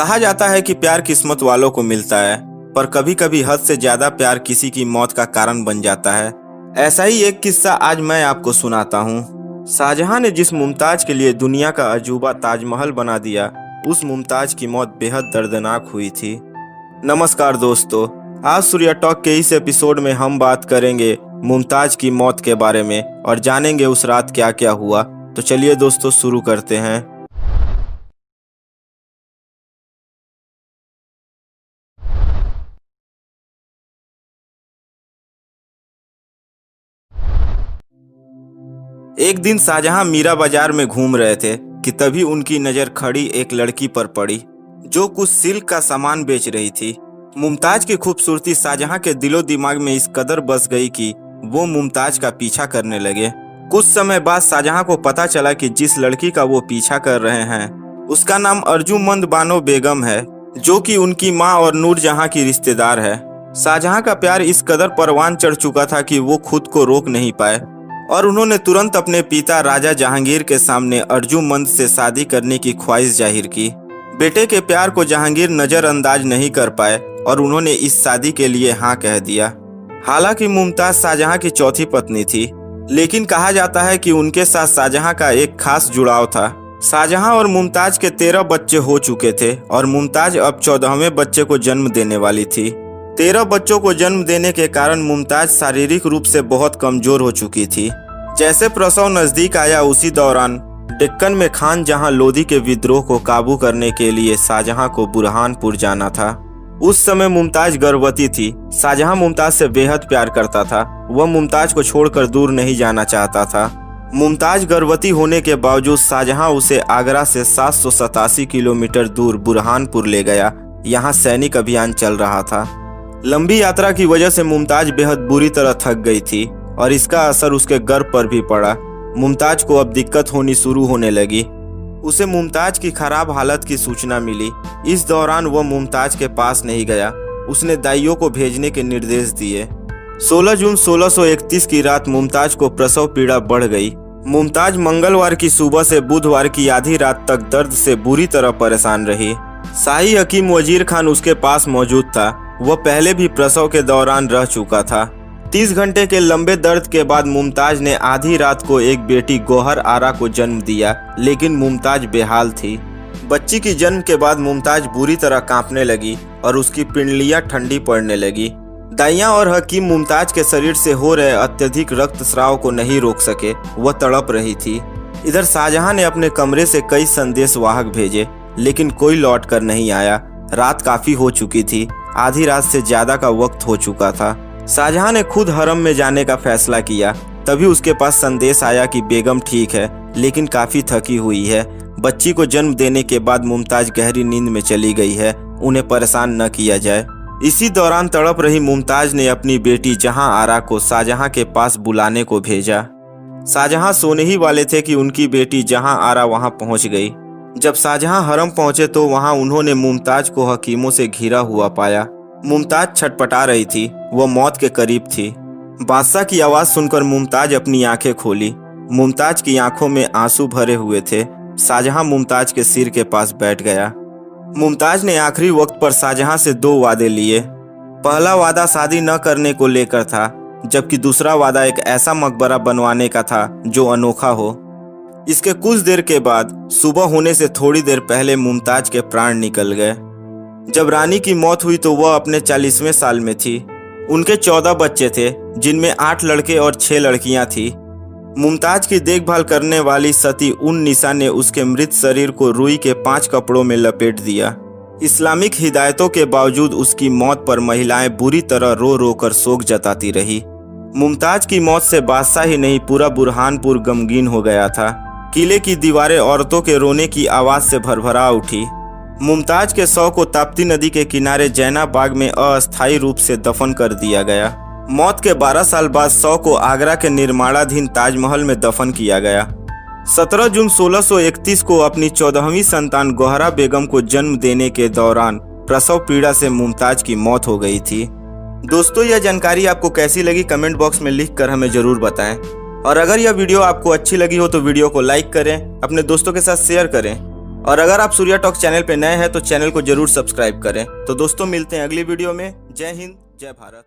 कहा जाता है कि प्यार किस्मत वालों को मिलता है, पर कभी कभी हद से ज्यादा प्यार किसी की मौत का कारण बन जाता है। ऐसा ही एक किस्सा आज मैं आपको सुनाता हूँ। शाहजहां ने जिस मुमताज के लिए दुनिया का अजूबा ताजमहल बना दिया, उस मुमताज की मौत बेहद दर्दनाक हुई थी। नमस्कार दोस्तों, आज सूर्या टॉक के इस एपिसोड में हम बात करेंगे मुमताज की मौत के बारे में और जानेंगे उस रात क्या क्या हुआ। तो चलिए दोस्तों शुरू करते हैं। एक दिन शाहजहां मीरा बाजार में घूम रहे थे कि तभी उनकी नजर खड़ी एक लड़की पर पड़ी जो कुछ सिल्क का सामान बेच रही थी। मुमताज की खूबसूरती शाहजहां के दिलो दिमाग में इस कदर बस गई कि वो मुमताज का पीछा करने लगे। कुछ समय बाद शाहजहां को पता चला कि जिस लड़की का वो पीछा कर रहे हैं उसका नाम अर्जुमंद बानो बेगम है, जो कि उनकी माँ और नूरजहां की रिश्तेदार है। शाहजहां का प्यार इस कदर परवान चढ़ चुका था कि वो खुद को रोक नहीं पाए और उन्होंने तुरंत अपने पिता राजा जहांगीर के सामने अर्जुमंद से शादी करने की ख्वाहिश जाहिर की। बेटे के प्यार को जहांगीर नजरअंदाज नहीं कर पाए और उन्होंने इस शादी के लिए हाँ कह दिया। हालांकि मुमताज शाहजहां की चौथी पत्नी थी, लेकिन कहा जाता है कि उनके साथ शाहजहां का एक खास जुड़ाव था। शाहजहां और मुमताज के 13 बच्चे हो चुके थे और मुमताज अब 14वें बच्चे को जन्म देने वाली थी। 13 बच्चों को जन्म देने के कारण मुमताज शारीरिक रूप से बहुत कमजोर हो चुकी थी। जैसे प्रसव नजदीक आया उसी दौरान डेक्कन में खान जहां लोधी के विद्रोह को काबू करने के लिए शाहजहां को बुरहानपुर जाना था। उस समय मुमताज गर्भवती थी। शाहजहां मुमताज से बेहद प्यार करता था। वह मुमताज को छोड़कर दूर नहीं जाना चाहता था। मुमताज गर्भवती होने के बावजूद शाहजहां उसे आगरा से 787 किलोमीटर दूर बुरहानपुर ले गया। यहाँ सैनिक अभियान चल रहा था। लंबी यात्रा की वजह से मुमताज बेहद बुरी तरह थक गई थी और इसका असर उसके गर्भ पर भी पड़ा। मुमताज को अब दिक्कत होनी शुरू होने लगी। उसे मुमताज की खराब हालत की सूचना मिली। इस दौरान वह मुमताज के पास नहीं गया। उसने दाइयों को भेजने के निर्देश दिए। 16 जून 1631 की रात मुमताज को प्रसव पीड़ा बढ़ गई। मुमताज मंगलवार की सुबह से बुधवार की आधी रात तक दर्द से बुरी तरह परेशान रही। शाही हकीम वजीर खान उसके पास मौजूद था। वह पहले भी प्रसव के दौरान रह चुका था। 30 घंटे के लंबे दर्द के बाद मुमताज ने आधी रात को एक बेटी गौहर आरा को जन्म दिया, लेकिन मुमताज बेहाल थी। बच्ची की जन्म के बाद मुमताज बुरी तरह कांपने लगी और उसकी पिंडलियां ठंडी पड़ने लगी। दाइयां और हकीम मुमताज के शरीर से हो रहे अत्यधिक रक्तस्राव को नहीं रोक सके। वह तड़प रही थी। इधर शाहजहां ने अपने कमरे से कई संदेश वाहक भेजे, लेकिन कोई लौट कर नहीं आया। रात काफी हो चुकी थी। आधी रात से ज्यादा का वक्त हो चुका था। शाहजहां ने खुद हरम में जाने का फैसला किया। तभी उसके पास संदेश आया कि बेगम ठीक है, लेकिन काफी थकी हुई है। बच्ची को जन्म देने के बाद मुमताज गहरी नींद में चली गई है। उन्हें परेशान न किया जाए। इसी दौरान तड़प रही मुमताज ने अपनी बेटी जहां आरा को शाहजहां के पास बुलाने को भेजा। शाहजहां सोने ही वाले थे कि उनकी बेटी जहां आरा वहां पहुंच गई। जब शाहजहां हरम पहुंचे तो वहां उन्होंने मुमताज को हकीमों से घिरा हुआ पाया। मुमताज छटपटा रही थी। वह मौत के करीब थी। बादशाह की आवाज सुनकर मुमताज अपनी आंखें खोली। मुमताज की आंखों में आंसू भरे हुए थे। शाहजहां मुमताज के सिर के पास बैठ गया। मुमताज ने आखिरी वक्त पर शाहजहां से 2 वादे लिए। पहला वादा शादी न करने को लेकर था, जबकि दूसरा वादा एक ऐसा मकबरा बनवाने का था जो अनोखा हो। इसके कुछ देर के बाद सुबह होने से थोड़ी देर पहले मुमताज के प्राण निकल गए। जब रानी की मौत हुई तो वह अपने 40वें साल में थी। उनके 14 बच्चे थे, जिनमें 8 लड़के और 6 लड़कियां थी। मुमताज की देखभाल करने वाली सती उन निसा ने उसके मृत शरीर को रुई के 5 कपड़ों में लपेट दिया। इस्लामिक हिदायतों के बावजूद उसकी मौत पर महिलाएं बुरी तरह रो रो कर शोक जताती रही। मुमताज की मौत से बादशाह ही नहीं, पूरा बुरहानपुर गमगीन हो गया था। किले की दीवारें औरतों के रोने की आवाज से भरभरा उठी। मुमताज के शव को ताप्ती नदी के किनारे जैना बाग में अस्थायी रूप से दफन कर दिया गया। मौत के 12 साल बाद शव को आगरा के निर्माणाधीन ताजमहल में दफन किया गया। 17 जून 1631 को अपनी 14वीं संतान गौहरा बेगम को जन्म देने के दौरान प्रसव पीड़ा से मुमताज की मौत हो गई थी। दोस्तों, यह जानकारी आपको कैसी लगी कमेंट बॉक्स में लिख कर हमें जरूर बताएं। और अगर यह वीडियो आपको अच्छी लगी हो तो वीडियो को लाइक करें, अपने दोस्तों के साथ शेयर करें और अगर आप सूर्या टॉक चैनल पे नए हैं तो चैनल को जरूर सब्सक्राइब करें। तो दोस्तों मिलते हैं अगली वीडियो में। जय हिंद, जय भारत।